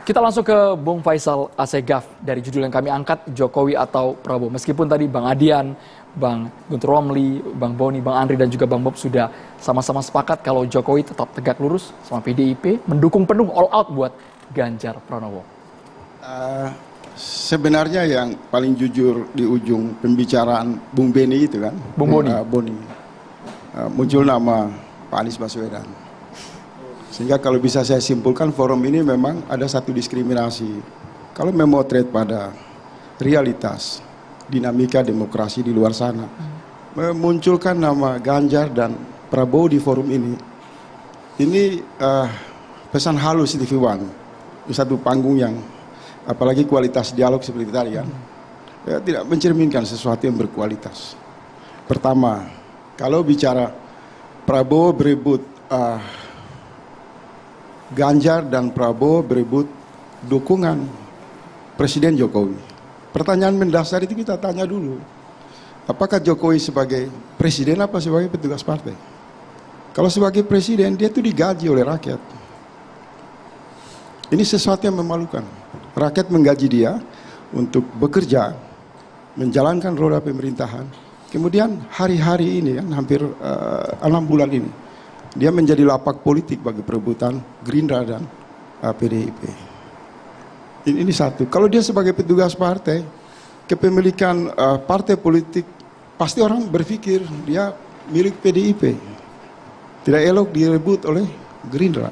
Kita langsung ke Bung Faisal Assegaf dari judul yang kami angkat, Jokowi atau Prabowo. Meskipun tadi Bang Adian, Bang Guntur Romli, Bang Boni, Bang Andri dan juga Bang Bob sudah sama-sama sepakat kalau Jokowi tetap tegak lurus sama PDIP, mendukung penuh all out buat Ganjar Pranowo. Sebenarnya yang paling jujur di ujung pembicaraan Bung Beni itu kan, Bung Boni, muncul nama Pak Anies Baswedan. Sehingga kalau bisa saya simpulkan forum ini memang ada satu diskriminasi. Kalau memotret pada realitas dinamika demokrasi di luar sana, memunculkan nama Ganjar dan Prabowo di forum ini pesan halus TV One di satu panggung yang apalagi kualitas dialog seperti tadi kan, ya, tidak mencerminkan sesuatu yang berkualitas. Pertama, kalau bicara Prabowo berebut Ganjar dan Prabowo berebut dukungan Presiden Jokowi. Pertanyaan mendasar itu kita tanya dulu. Apakah Jokowi sebagai presiden apa sebagai petugas partai? Kalau sebagai presiden, dia itu digaji oleh rakyat. Ini sesuatu yang memalukan. Rakyat menggaji dia untuk bekerja, menjalankan roda pemerintahan. Kemudian hari-hari ini kan, hampir 6 bulan ini, dia menjadi lapak politik bagi perebutan Gerindra dan PDIP. Ini satu. Kalau dia sebagai petugas partai, kepemilikan partai politik, pasti orang berpikir dia milik PDIP. Tidak elok direbut oleh Gerindra.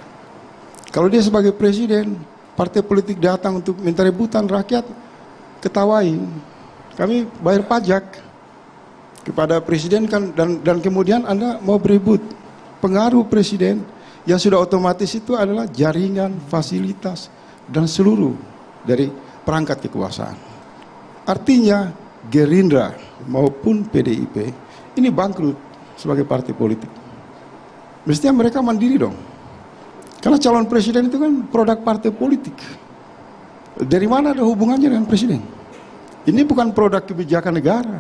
Kalau dia sebagai presiden, partai politik datang untuk minta rebutan, rakyat ketawain. Kami bayar pajak kepada presiden kan, dan kemudian Anda mau berebut. Pengaruh presiden yang sudah otomatis itu adalah jaringan, fasilitas, dan seluruh dari perangkat kekuasaan. Artinya Gerindra maupun PDIP ini bangkrut sebagai partai politik. Mestinya mereka mandiri dong. Karena calon presiden itu kan produk partai politik. Dari mana ada hubungannya dengan presiden? Ini bukan produk kebijakan negara.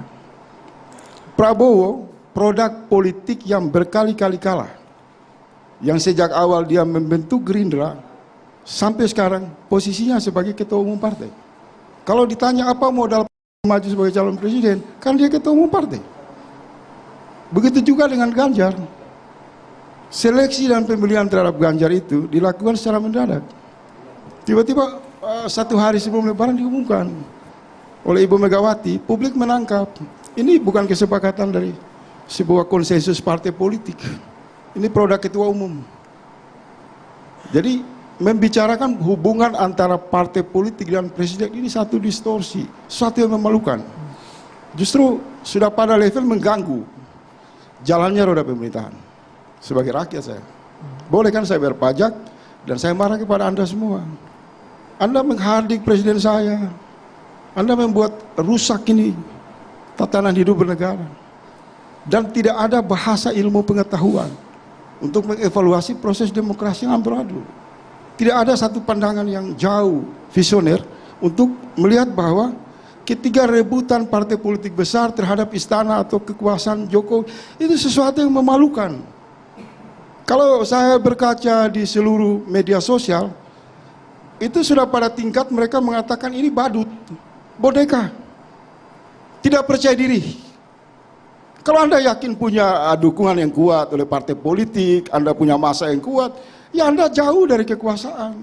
Prabowo produk politik yang berkali-kali kalah. Yang sejak awal dia membentuk Gerindra, sampai sekarang posisinya sebagai ketua umum partai. Kalau ditanya apa modal maju sebagai calon presiden, kan dia ketua umum partai. Begitu juga dengan Ganjar. Seleksi dan pemilihan terhadap Ganjar itu dilakukan secara mendadak. Tiba-tiba satu hari sebelum Lebaran diumumkan oleh Ibu Megawati, publik menangkap. Ini bukan kesepakatan dari sebuah konsensus partai politik. Ini produk ketua umum. Jadi membicarakan hubungan antara partai politik dan presiden ini satu distorsi, sesuatu yang memalukan. Justru sudah pada level mengganggu jalannya roda pemerintahan. Sebagai rakyat saya, boleh kan saya bayar pajak dan saya marah kepada Anda semua. Anda menghardik presiden saya, Anda membuat rusak ini tatanan hidup bernegara. Dan tidak ada bahasa ilmu pengetahuan untuk mengevaluasi proses demokrasi yang amburadul. Tidak ada satu pandangan yang jauh, visioner, untuk melihat bahwa ketika rebutan partai politik besar terhadap istana atau kekuasaan Jokowi, itu sesuatu yang memalukan. Kalau saya berkaca di seluruh media sosial, itu sudah pada tingkat mereka mengatakan ini badut, boneka, tidak percaya diri. Kalau Anda yakin punya dukungan yang kuat oleh partai politik, Anda punya massa yang kuat, ya Anda jauh dari kekuasaan.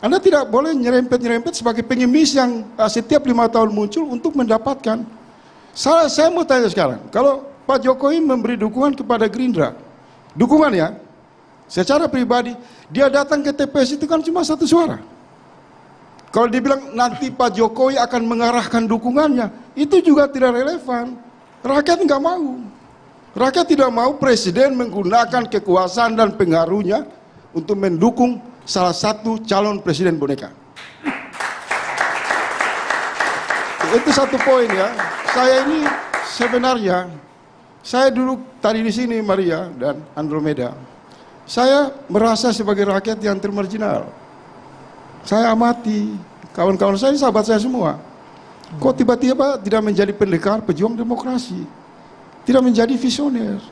Anda tidak boleh nyerempet-nyerempet sebagai pengemis yang setiap 5 tahun muncul untuk mendapatkan. Saya mau tanya sekarang, kalau Pak Jokowi memberi dukungan kepada Gerindra, dukungannya secara pribadi, dia datang ke TPS itu kan cuma 1 suara. Kalau dibilang nanti Pak Jokowi akan mengarahkan dukungannya, itu juga tidak relevan. Rakyat nggak mau. Rakyat tidak mau presiden menggunakan kekuasaan dan pengaruhnya untuk mendukung salah satu calon presiden boneka. Itu satu poin ya. Saya ini sebenarnya, saya duduk tadi di sini Maria dan Andromeda. Saya merasa sebagai rakyat yang termarginal. Saya amati kawan-kawan saya, sahabat saya semua. Kok tiba-tiba tidak menjadi pendekar pejuang demokrasi? tidak menjadi visioner.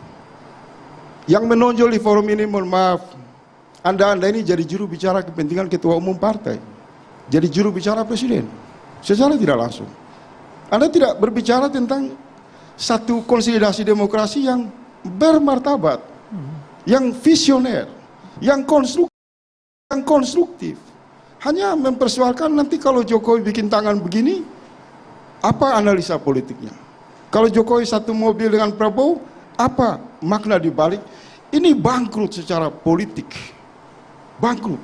Yang menonjol di forum ini, mohon maaf, Anda ini jadi juru bicara kepentingan ketua umum partai, jadi juru bicara presiden, secara tidak langsung. Anda tidak berbicara tentang satu konsolidasi demokrasi yang bermartabat, yang visioner, yang konstruktif. Hanya mempersoalkan nanti kalau Jokowi bikin tangan begini, apa analisa politiknya? Kalau Jokowi satu mobil dengan Prabowo, apa makna dibalik? Ini bangkrut secara politik. Bangkrut.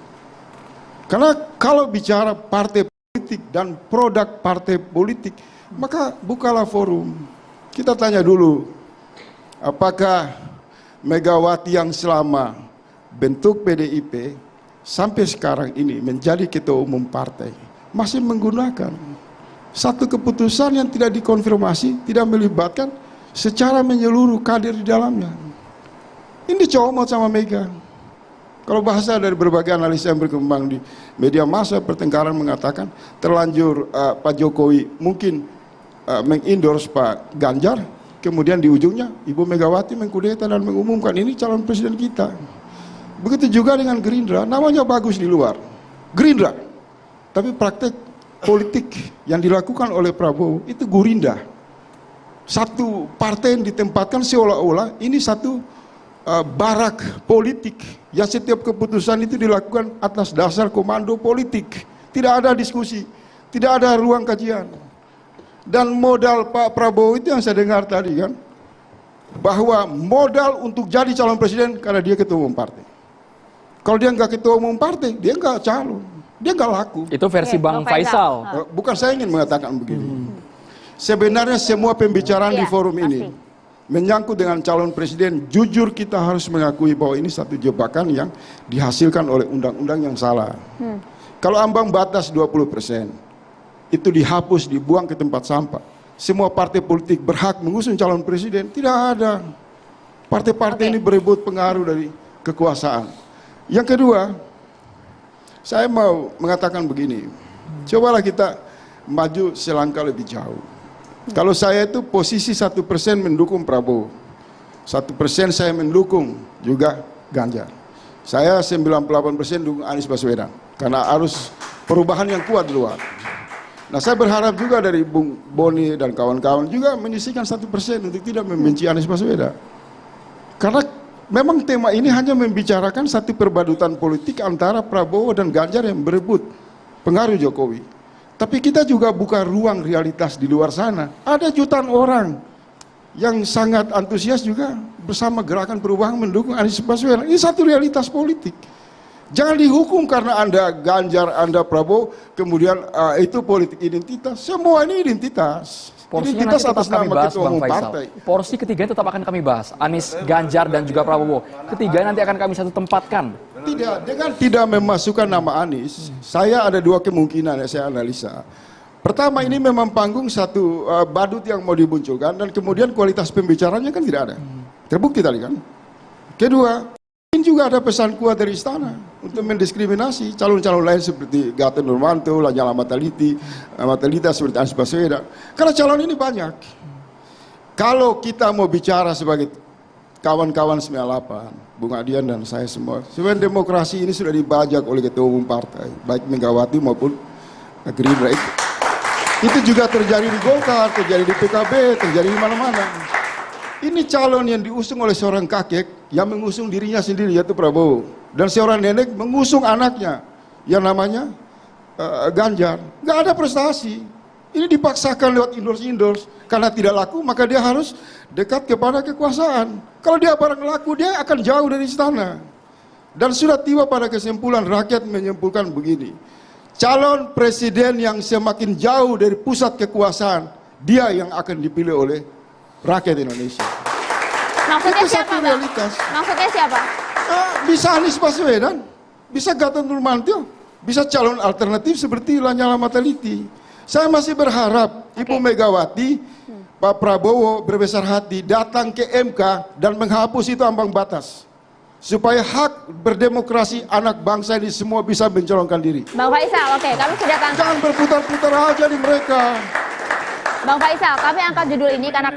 Karena kalau bicara partai politik dan produk partai politik, maka bukalah forum. Kita tanya dulu, apakah Megawati yang selama bentuk PDIP sampai sekarang ini menjadi ketua umum partai masih menggunakan satu keputusan yang tidak dikonfirmasi, tidak melibatkan secara menyeluruh kader di dalamnya. Ini comot sama Mega. Kalau bahasa dari berbagai analisa yang berkembang di media massa, pertengkaran mengatakan terlanjur Pak Jokowi mungkin mengendorse Pak Ganjar, kemudian di ujungnya Ibu Megawati mengkudeta dan mengumumkan ini calon presiden kita. Begitu juga dengan Gerindra, namanya bagus di luar, Gerindra, tapi praktek politik yang dilakukan oleh Prabowo itu Gurinda. Satu partai yang ditempatkan seolah-olah ini satu barak politik yang setiap keputusan itu dilakukan atas dasar komando politik. Tidak ada diskusi, tidak ada ruang kajian. Dan modal Pak Prabowo itu yang saya dengar tadi kan, bahwa modal untuk jadi calon presiden karena dia ketua umum partai. Kalau dia nggak ketua umum partai, dia nggak calon, dia nggak laku. Itu versi Bang Faisal. Bukan saya ingin mengatakan begini. Sebenarnya semua pembicaraan di forum ini menyangkut dengan calon presiden, jujur kita harus mengakui bahwa ini satu jebakan yang dihasilkan oleh undang-undang yang salah. Kalau ambang batas 20%, itu dihapus, dibuang ke tempat sampah. Semua partai politik berhak mengusung calon presiden, tidak ada. Partai-partai ini berebut pengaruh dari kekuasaan. Yang kedua, saya mau mengatakan begini, cobalah kita maju selangkah lebih jauh. Kalau saya itu posisi 1% mendukung Prabowo, 1% saya mendukung juga Ganjar. Saya 98% dukung Anies Baswedan, karena arus perubahan yang kuat di luar. Nah, saya berharap juga dari Bung Boni dan kawan-kawan juga menyisihkan 1% untuk tidak membenci Anies Baswedan. Karena memang tema ini hanya membicarakan satu perbadutan politik antara Prabowo dan Ganjar yang berebut pengaruh Jokowi. Tapi kita juga buka ruang realitas di luar sana. Ada jutaan orang yang sangat antusias juga bersama gerakan perubahan mendukung Anies Baswedan. Ini satu realitas politik. Jangan dihukum karena Anda Ganjar, Anda Prabowo, kemudian itu politik identitas. Semua ini identitas. Porsinya Identitas nanti atas tetap kami nama bahas, ketua Bang umum Faisal. partai. Porsi ketiga tetap akan kami bahas. Anies, Ganjar, dan juga Prabowo. Ketiga nanti akan kami satu tempatkan. Tidak, dengan tidak memasukkan nama Anies, saya ada dua kemungkinan yang saya analisa. Pertama, ini memang panggung satu badut yang mau dimunculkan, dan kemudian kualitas pembicaranya kan tidak ada. Terbukti tadi kan. Kedua, ini juga ada pesan kuat dari istana untuk mendiskriminasi calon-calon lain seperti Gatot Nurmantio, Lanyala Matalita seperti Anies Baswedan. Karena calon ini banyak. Kalau kita mau bicara sebagai kawan-kawan 98, Bung Adian dan saya semua, sebenarnya demokrasi ini sudah dibajak oleh ketua umum partai, baik Megawati maupun Gerindra. Itu juga terjadi di Golkar, terjadi di PKB, terjadi di mana-mana. Ini calon yang diusung oleh seorang kakek yang mengusung dirinya sendiri, yaitu Prabowo, dan seorang nenek mengusung anaknya yang namanya Ganjar. Nggak ada prestasi. Ini dipaksakan lewat endorse, karena tidak laku maka dia harus dekat kepada kekuasaan. Kalau dia barang laku, dia akan jauh dari istana. Dan sudah tiba pada kesimpulan, rakyat menyimpulkan begini, calon presiden yang semakin jauh dari pusat kekuasaan, dia yang akan dipilih oleh rakyat Indonesia. Maksudnya Itu siapa, satu Bang? realitas. Maksudnya siapa? Bisa Anies Baswedan, bisa Gatot Nurmantio, bisa calon alternatif seperti Lanyala Mataliti. Saya masih berharap Ibu Megawati, Pak Prabowo berbesar hati datang ke MK dan menghapus itu ambang batas, supaya hak berdemokrasi anak bangsa ini semua bisa mencalonkan diri. Bang Faisal, oke, kami sudah tangkap. Jangan berputar-putar aja di mereka. Bang Faisal, kami angkat judul ini karena